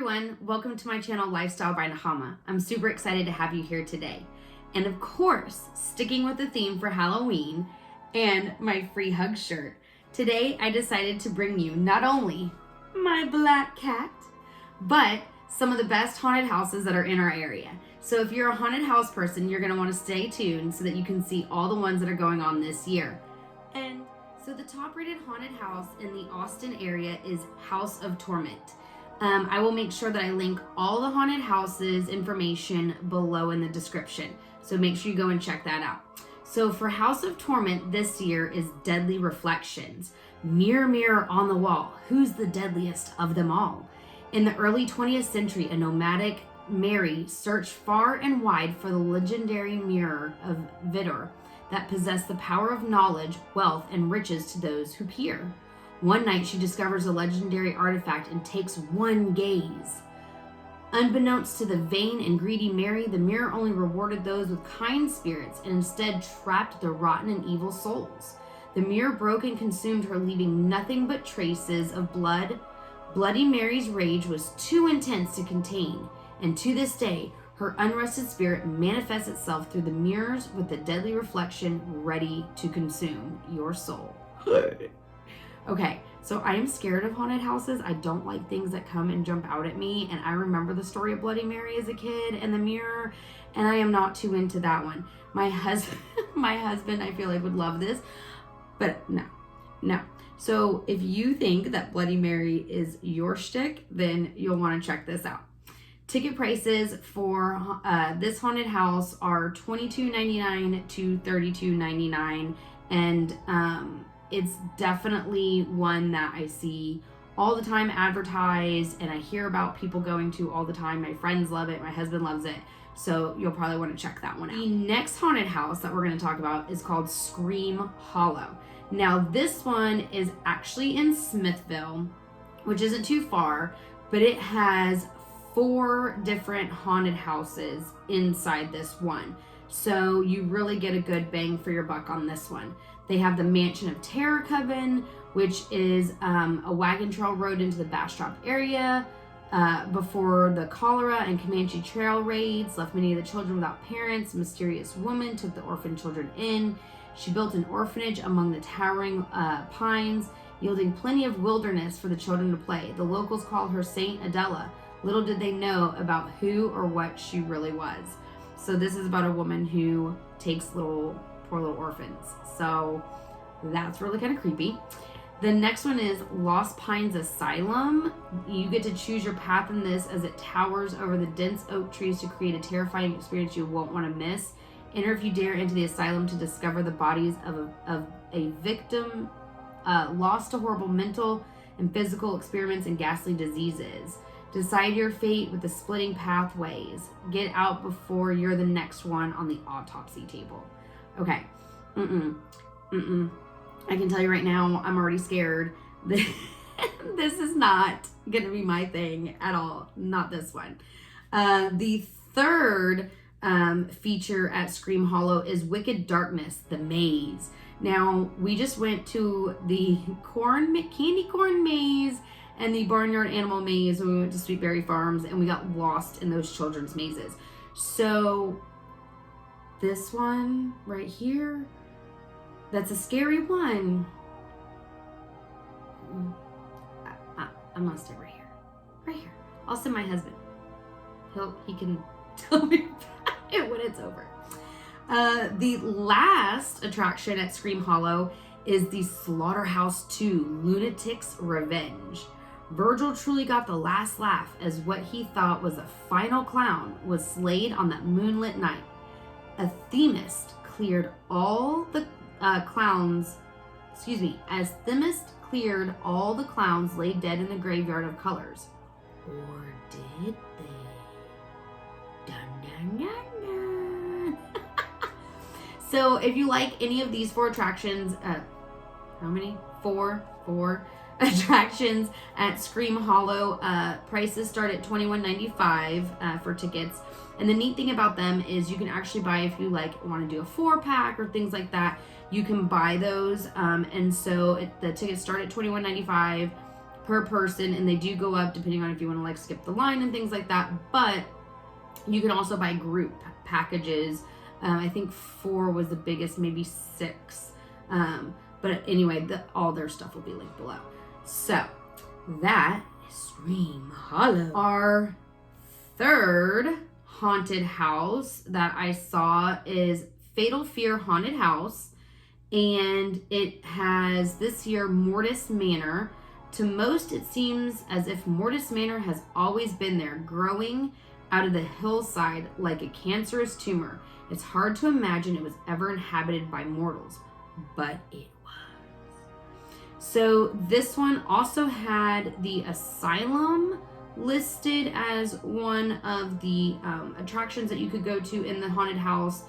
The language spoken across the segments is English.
everyone, welcome to my channel Lifestyle by Nahama. I'm super excited to have you here today. And of course, sticking with the theme for Halloween and my free hug shirt, today I decided to bring you not only my black cat, but some of the best haunted houses that are in our area. So if you're a haunted house person, you're going to want to stay tuned so that you can see all the ones that are going on this year. And so the top rated haunted house in the Austin area is House of Torment. I will make sure that I link all the haunted houses information below in the description. So make sure you go and check that out. So for House of Torment this year is Deadly Reflections. Mirror, mirror on the wall, who's the deadliest of them all? In the early 20th century, a nomadic Mary searched far and wide for the legendary mirror of Vidor that possessed the power of knowledge, wealth, and riches to those who peer. One night, she discovers a legendary artifact and takes one gaze. Unbeknownst to the vain and greedy Mary, the mirror only rewarded those with kind spirits and instead trapped the rotten and evil souls. The mirror broke and consumed her, leaving nothing but traces of blood. Bloody Mary's rage was too intense to contain, and to this day, her unrested spirit manifests itself through the mirrors with the deadly reflection ready to consume your soul. Okay, so I am scared of haunted houses. I don't like things that come and jump out at me. And I remember the story of Bloody Mary as a kid and the mirror, and I am not too into that one. My husband, I feel like would love this, but no. So if you think that Bloody Mary is your shtick, then you'll want to check this out. Ticket prices for this haunted house are $22.99 to $32.99, and it's definitely one that I see all the time advertised, and I hear about people going to all the time. My friends love it. My husband loves it. So you'll probably want to check that one out. The next haunted house that we're going to talk about is called Scream Hollow. Now this one is actually in Smithville, which isn't too far, but it has 4 different haunted houses inside this one. So you really get a good bang for your buck on this one. They have the Mansion of Terror Coven, which is a wagon trail road into the Bastrop area before the cholera and Comanche Trail raids left many of the children without parents. A mysterious woman took the orphan children in. She built an orphanage among the towering pines, yielding plenty of wilderness for the children to play. The locals called her Saint Adela. Little did they know about who or what she really was. So this is about a woman who takes poor little orphans. So that's really kind of creepy. The next one is Lost Pines Asylum. You get to choose your path in this as it towers over the dense oak trees to create a terrifying experience you won't want to miss. Enter if you dare into the asylum to discover the bodies of a victim lost to horrible mental and physical experiments and ghastly diseases. Decide your fate with the splitting pathways. Get out before you're the next one on the autopsy table. Okay. I can tell you right now, I'm already scared. This is not going to be my thing at all. Not this one. The third feature at Scream Hollow is Wicked Darkness, The Maze. Now, we just went to the candy corn maze and the Barnyard Animal Maze when we went to Sweet Berry Farms, and we got lost in those children's mazes. So this one right here, that's a scary one. I'm gonna stay right here. I'll send my husband. He can tell me about it when it's over. The last attraction at Scream Hollow is the Slaughterhouse 2 Lunatic's Revenge. Virgil truly got the last laugh as what he thought was a final clown was slayed on that moonlit night. A themist cleared all the clowns laid dead in the graveyard of colors. Or did they? Dun, dun, dun, dun. So if you like any of these 4 attractions, how many? 4 attractions at Scream Hollow, prices start at $21.95 for tickets. And the neat thing about them is you can actually buy, if you want to do a 4-pack or things like that, you can buy those. And so the tickets start at $21.95. per person, and they do go up depending on if you want to like skip the line and things like that. But you can also buy group packages. I think 4 was the biggest, maybe 6. But anyway, all their stuff will be linked below. So that is Scream Hollow. Our third haunted house that I saw is Fatal Fear Haunted House, and it has this year Mortis Manor. To most, it seems as if Mortis Manor has always been there, growing out of the hillside like a cancerous tumor. It's hard to imagine it was ever inhabited by mortals, but it was. So this one also had the asylum listed as one of the attractions that you could go to in the haunted house,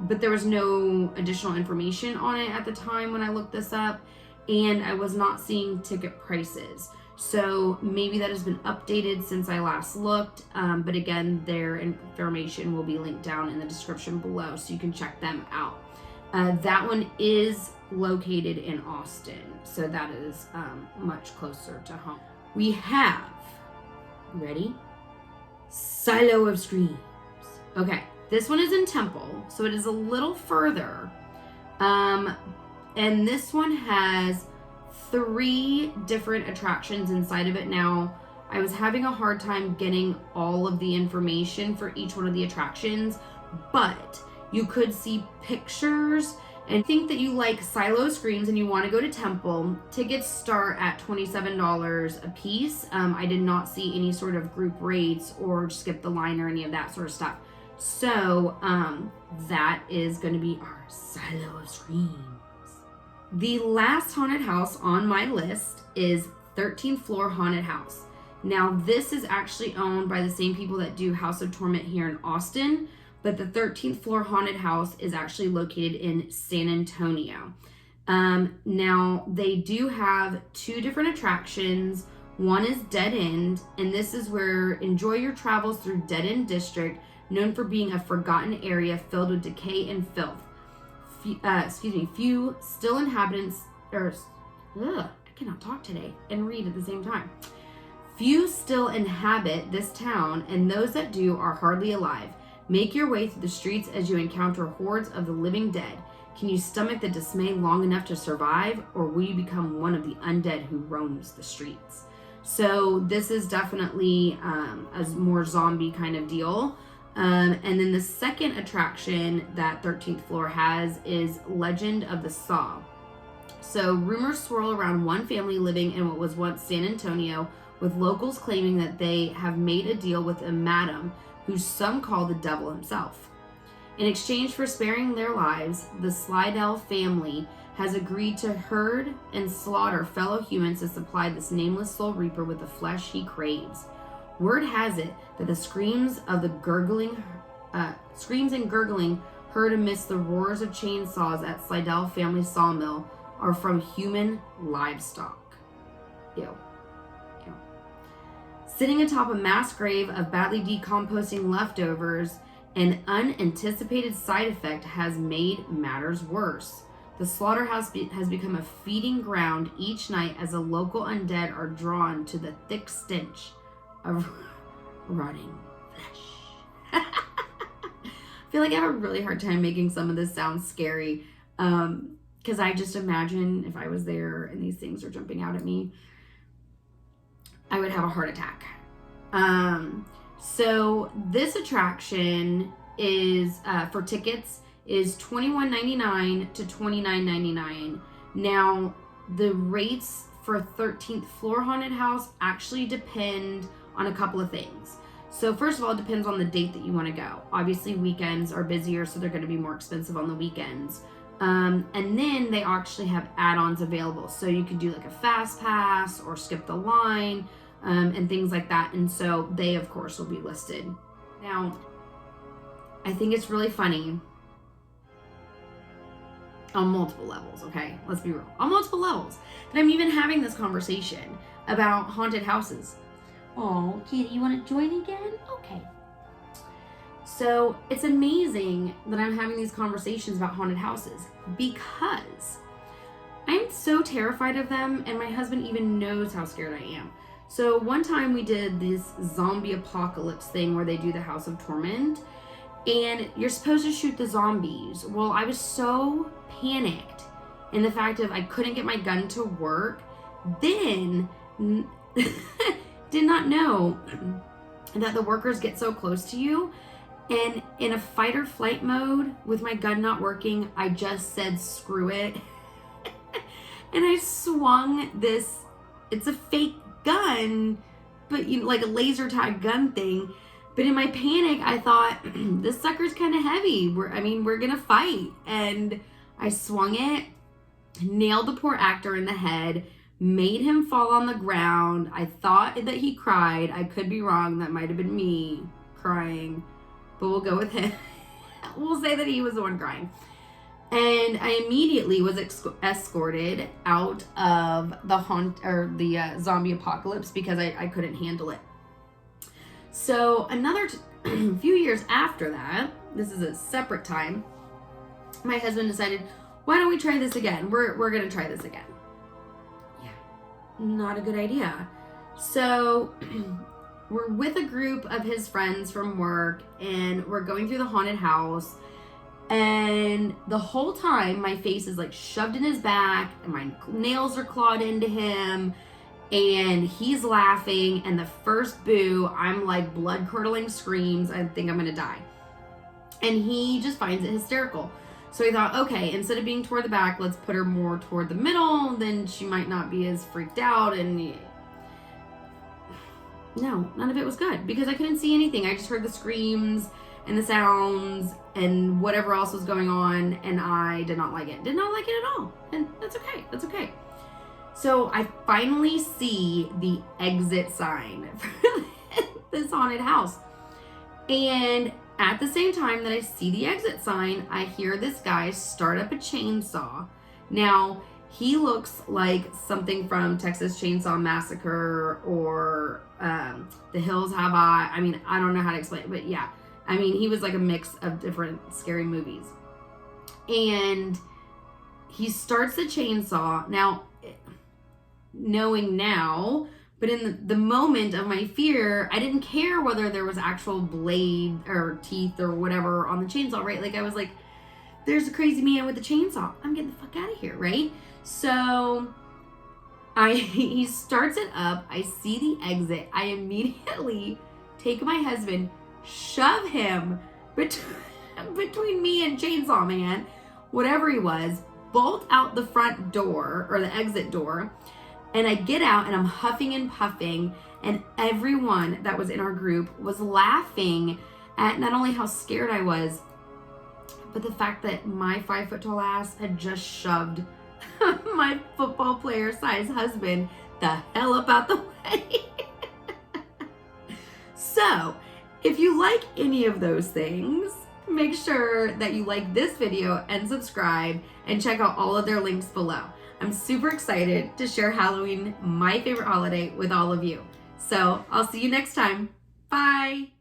but there was no additional information on it at the time when I looked this up, and I was not seeing ticket prices. So maybe that has been updated since I last looked, but again, their information will be linked down in the description below, so you can check them out. That one is located in Austin, so that is much closer to home. We have, ready? Silo of Screams. Okay, this one is in Temple, so it is a little further. And this one has 3 different attractions inside of it. Now, I was having a hard time getting all of the information for each one of the attractions, but you could see pictures. And think that you like Silo Screams and you want to go to Temple. Tickets start at $27 a piece. I did not see any sort of group rates or skip the line or any of that sort of stuff. So that is going to be our Silo of Screams. The last haunted house on my list is 13th Floor Haunted House. Now, this is actually owned by the same people that do House of Torment here in Austin, but the 13th Floor Haunted House is actually located in San Antonio. Now, they do have 2 different attractions. One is Dead End, and this is where enjoy your travels through Dead End District, known for being a forgotten area filled with decay and filth. Few still inhabitants, I cannot talk today and read at the same time. Few still inhabit this town, and those that do are hardly alive. Make your way through the streets as you encounter hordes of the living dead. Can you stomach the dismay long enough to survive, or will you become one of the undead who roams the streets? So this is definitely a more zombie kind of deal. And then the second attraction that 13th Floor has is Legend of the Saw. So rumors swirl around one family living in what was once San Antonio, with locals claiming that they have made a deal with a madam who some call the devil himself. In exchange for sparing their lives, the Slidell family has agreed to herd and slaughter fellow humans to supply this nameless soul reaper with the flesh he craves. Word has it that the screams and gurgling heard amidst the roars of chainsaws at Slidell family sawmill are from human livestock. Ew. Sitting atop a mass grave of badly decomposing leftovers, an unanticipated side effect has made matters worse. The slaughterhouse has become a feeding ground each night as the local undead are drawn to the thick stench of rotting flesh. I feel like I have a really hard time making some of this sound scary, because I just imagine if I was there and these things are jumping out at me, I would have a heart attack. So this attraction is, for tickets, is $21.99 to $29.99. Now, the rates for 13th Floor Haunted House actually depend on a couple of things. So first of all, it depends on the date that you want to go. Obviously, weekends are busier, so they're going to be more expensive on the weekends. And then they actually have add-ons available. So you could do like a fast pass or skip the line, and things like that. And so they, of course, will be listed. Now, I think it's really funny on multiple levels, okay? Let's be real. On multiple levels that I'm even having this conversation about haunted houses. Oh, kitty, you want to join again? Okay. So it's amazing that I'm having these conversations about haunted houses, because I'm so terrified of them, and my husband even knows how scared I am. So one time we did this zombie apocalypse thing where they do the House of Torment, and you're supposed to shoot the zombies. Well, I was so panicked in the fact of I couldn't get my gun to work, then did not know that the workers get so close to you. And in a fight or flight mode with my gun not working, I just said screw it. And I swung this, it's a fake gun, but like a laser tag gun thing. But in my panic, I thought, this sucker's kind of heavy. We're gonna fight. And I swung it, nailed the poor actor in the head, made him fall on the ground. I thought that he cried. I could be wrong. That might have been me crying, but we'll go with him. We'll say that he was the one crying. And I immediately was escorted out of the zombie apocalypse because I couldn't handle it. So another few years after that, this is a separate time, my husband decided, why don't we try this again? We're gonna try this again. Yeah, not a good idea. So we're with a group of his friends from work, and we're going through the haunted house. And the whole time my face is like shoved in his back and my nails are clawed into him, and he's laughing, and the first boo, I'm like blood curdling screams. I think I'm gonna die. And he just finds it hysterical. So he thought, okay, instead of being toward the back, let's put her more toward the middle, then she might not be as freaked out. And no, none of it was good because I couldn't see anything. I just heard the screams and the sounds and whatever else was going on, and I did not like it. Did not like it at all. And that's okay. That's okay. So I finally see the exit sign for this haunted house. And at the same time that I see the exit sign, I hear this guy start up a chainsaw. Now, he looks like something from Texas Chainsaw Massacre or The Hills Have Eyes. I don't know how to explain it, but yeah. He was like a mix of different scary movies. And he starts the chainsaw. Now, knowing now, but in the moment of my fear, I didn't care whether there was actual blade or teeth or whatever on the chainsaw, right? Like, I was like, there's a crazy man with a chainsaw. I'm getting the fuck out of here, right? So he starts it up. I see the exit. I immediately take my husband, shove him between me and Chainsaw Man, whatever he was, bolt out the front door or the exit door, and I get out and I'm huffing and puffing, and everyone that was in our group was laughing at not only how scared I was, but the fact that my 5 foot tall ass had just shoved my football player size husband the hell up out the way. So, if you like any of those things, make sure that you like this video and subscribe and check out all of their links below. I'm super excited to share Halloween, my favorite holiday, with all of you. So I'll see you next time. Bye.